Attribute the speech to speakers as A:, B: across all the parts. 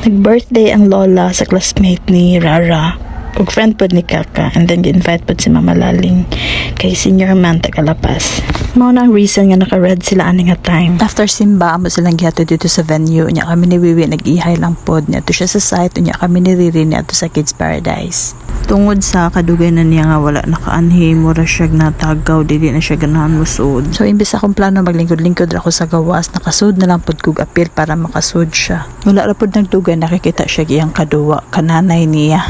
A: Nag-birthday ang lola sa classmate ni Rara ug friend pod ni Kaka, and then gi-invite pod si Mama Laling kay senior man Tagalapas. Mao na ang reason nga naka-red sila ani nga time. After simba amo silang gihatod dito sa venue nya kami ni Wiwi nag-ihay lang pod niya to siya sa site nya kami ni Riri niya to sa Kids Paradise. Tungod sa kadugay na niya nga wala nakaanhi mura siya natagaw dili na siya ganahan musud. So imbes akong plano maglingkod-lingkod ra ko sa gawas, nakasud na lang pod kog apil para makasud siya. Wala ra pod nagdugay, nakikita siya giyang kaduwa kananay niya.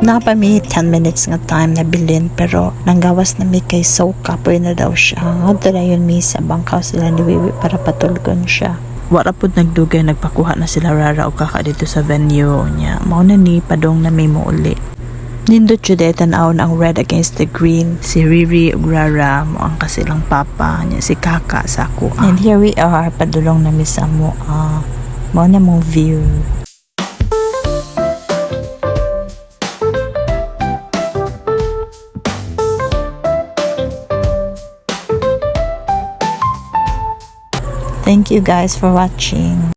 A: Napami 10 minutes nga time na bilin pero nanggawas na mi kay Soka po na daw siya. Nga na yun mi sa bangkaw sila ni Wiwi para patulgon siya. Wala po nagdugay, nagpakuha na sila Rara o Kaka dito sa venue niya. Mao na ni padong na may muuli. Nindot siya dahil tanaw na ang red against the green. Si Riri ug Rara mo ang kasilang papa niya, si Kaka sa ako. And here we are, padulong na mi sa mo. Mao na mong view. Thank you guys for watching.